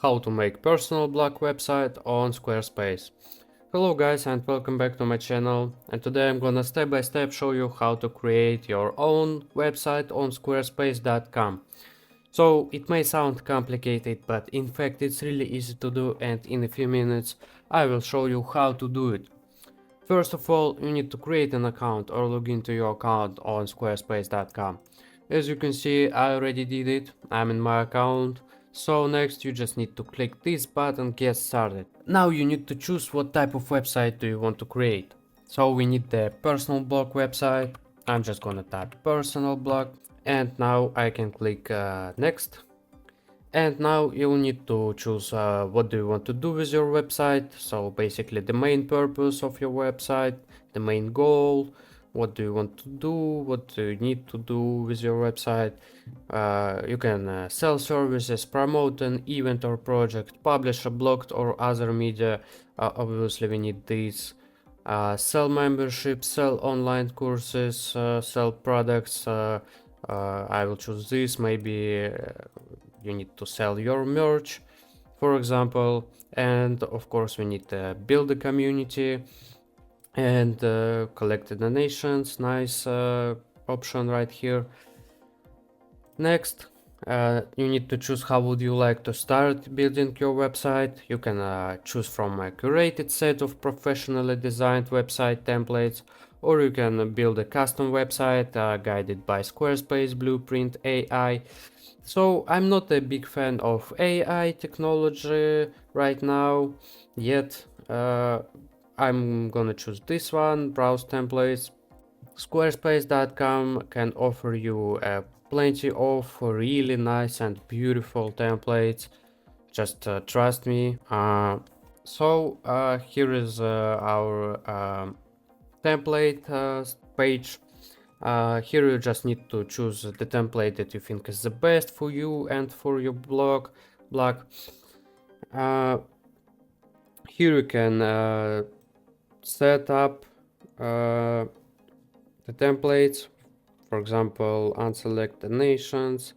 how to make personal blog website on Squarespace. Hello guys and welcome back to my channel, and today I'm gonna step by step show you how to create your own website on squarespace.com. So it may sound complicated, but in fact it's really easy to do, and in a few minutes I will show you how to do it. First of all, you need to create an account or log into your account on squarespace.com. As you can see, I already did it. I'm in my account. So next you just need to click this button, get started. Now you need to choose what type of website do you want to create. So we need the personal blog website. I'm just gonna type personal blog, and now I can click next. And now you need to choose what do you want to do with your website. So basically the main purpose of your website, the main goal, what do you want to do, what do you need to do with your website. You can sell services, promote an event or project, publish a blog or other media. Obviously we need these. Sell memberships, sell online courses, sell products. I will choose this. Maybe you need to sell your merch, for example. And of course we need to build a community and collect donations. Nice option right here. Next, you need to choose how would you like to start building your website. You can choose from a curated set of professionally designed website templates, or you can build a custom website guided by Squarespace Blueprint AI. So I'm not a big fan of AI technology right now yet. I'm gonna choose this one, browse templates. Squarespace.com can offer you plenty of really nice and beautiful templates. Just trust me. Here is our template page. Here you just need to choose the template that you think is the best for you and for your blog. Here you can set up the templates. For example, unselect the nations,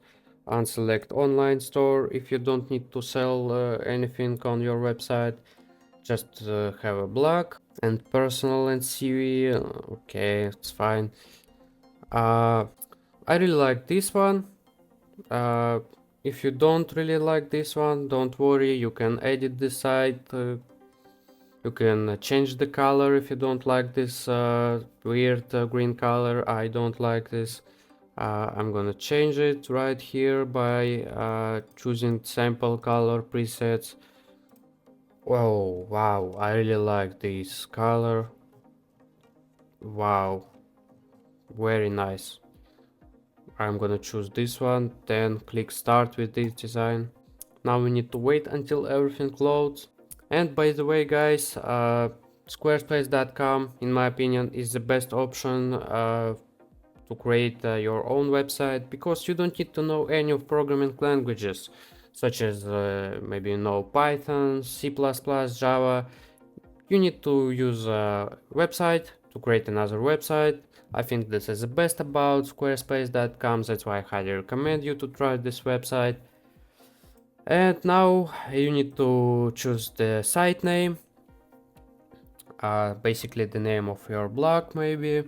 unselect online store if you don't need to sell anything on your website. Just have a blog and personal and CV. Okay, it's fine. I really like this one. If you don't really like this one, don't worry, you can edit the site. You can change the color if you don't like this weird green color. I don't like this. I'm gonna change it right here by choosing sample color presets. Whoa, wow, I really like this color. Wow, very nice. I'm gonna choose this one, then click start with this design. Now we need to wait until everything loads. And by the way guys, Squarespace.com in my opinion is the best option to create your own website, because you don't need to know any of programming languages, such as maybe you know Python, C++, Java. You need to use a website to create another website. I think this is the best about Squarespace.com, that's why I highly recommend you to try this website. And now you need to choose the site name, basically the name of your blog maybe.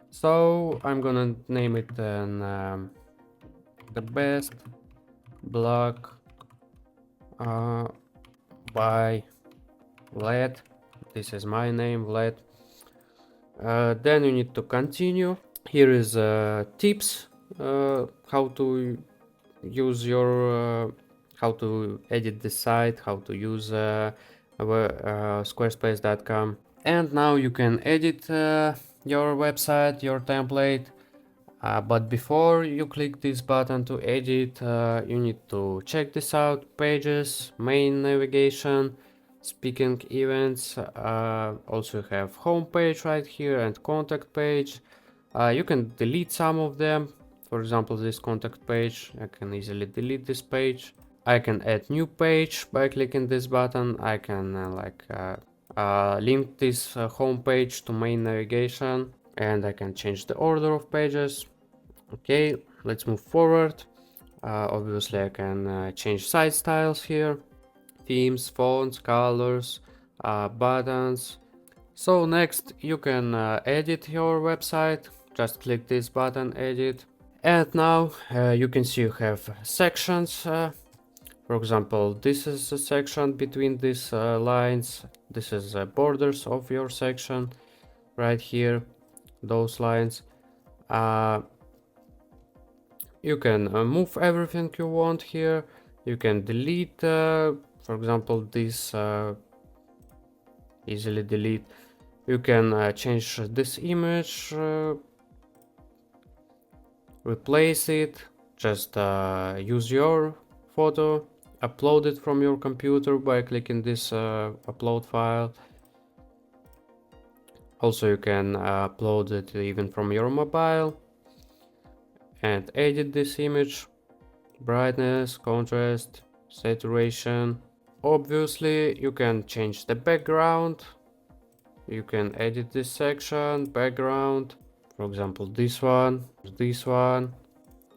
So I'm gonna name it then the best blog by Vlad. This is my name, Vlad. Then you need to continue. Here is tips how to use your how to edit the site, how to use Squarespace.com. And now you can edit your website, your template. But before you click this button to edit, you need to check this out: pages, main navigation, speaking events. Also you have home page right here and contact page. You can delete some of them. For example, this contact page, I can easily delete this page. I can add new page by clicking this button. I can link this home page to main navigation, and I can change the order of pages. Okay, let's move forward. Obviously I can change site styles here. themes, fonts, colors, buttons. So next you can edit your website. Just click this button, edit. And now you can see you have sections. For example, this is a section between these lines. This is borders of your section right here, those lines. You can move everything you want here. You can delete, for example, this easily delete. You can change this image, replace it, just use your photo, upload it from your computer by clicking this upload file. Also you can upload it even from your mobile and edit this image, brightness, contrast, saturation. Obviously you can change the background. You can edit this section, background, for example this one.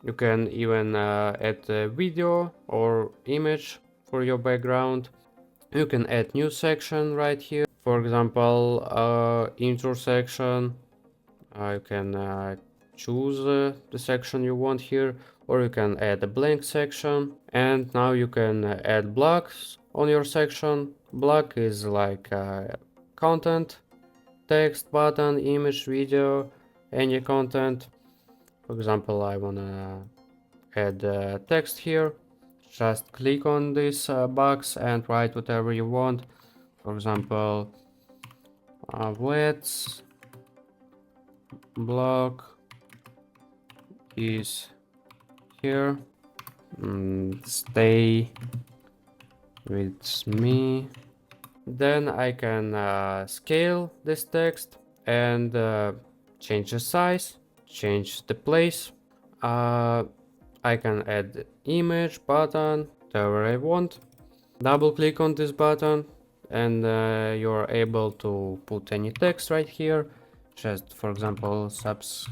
You can even add a video or image for your background. You can add new section right here, for example intro section. You can choose the section you want here, or you can add a blank section. And now you can add blocks on your section. Block is like content, text, button, image, video, any content. For example, I wanna add text here. Just click on this box and write whatever you want. For example, let's block is here. Stay with me. Then I can scale this text and change the size, change the place. I can add image, button, whatever I want. Double click on this button and you're able to put any text right here. Just for example, subscribe.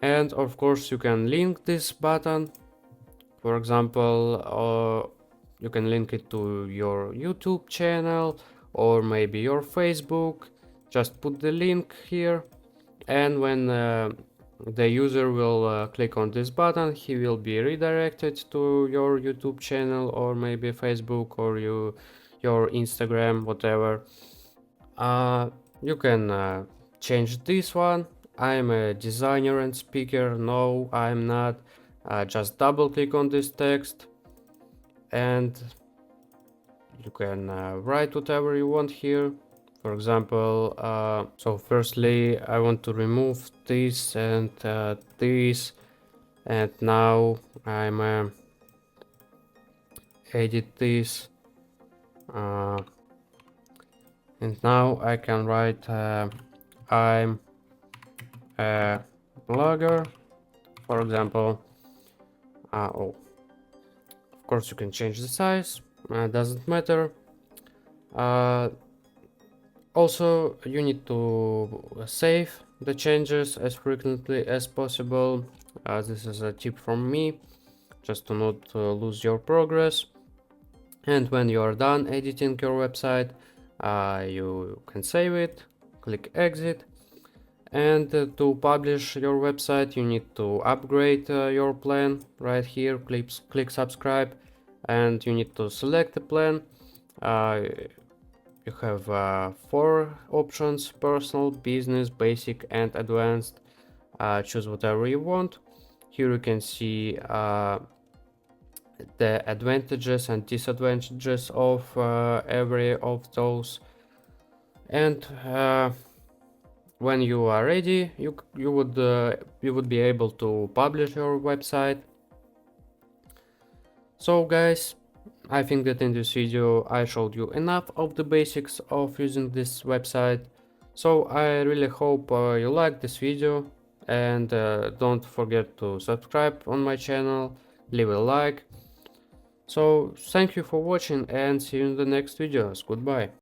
And of course you can link this button. For example, you can link it to your YouTube channel or maybe your Facebook. Just put the link here, and when the user will click on this button, he will be redirected to your YouTube channel or maybe Facebook or your Instagram, whatever. You can change this one. I'm a designer and speaker. No, I'm not. Just double click on this text and you can write whatever you want here. For example, so firstly I want to remove this and this, and now I'm edit this, and now I can write I'm a blogger, for example. Oh, of course you can change the size, doesn't matter. Also you need to save the changes as frequently as possible. This is a tip from me, just to not lose your progress. And when you are done editing your website, you can save it, click exit. And to publish your website you need to upgrade your plan right here. Click subscribe and you need to select the plan. You have 4 options: personal, business, basic and advanced. Choose whatever you want. Here you can see the advantages and disadvantages of every of those. And when you are ready, you would be able to publish your website. So guys, I think that in this video I showed you enough of the basics of using this website. So I really hope you liked this video, and don't forget to subscribe on my channel, leave a like. So thank you for watching and see you in the next videos. Goodbye.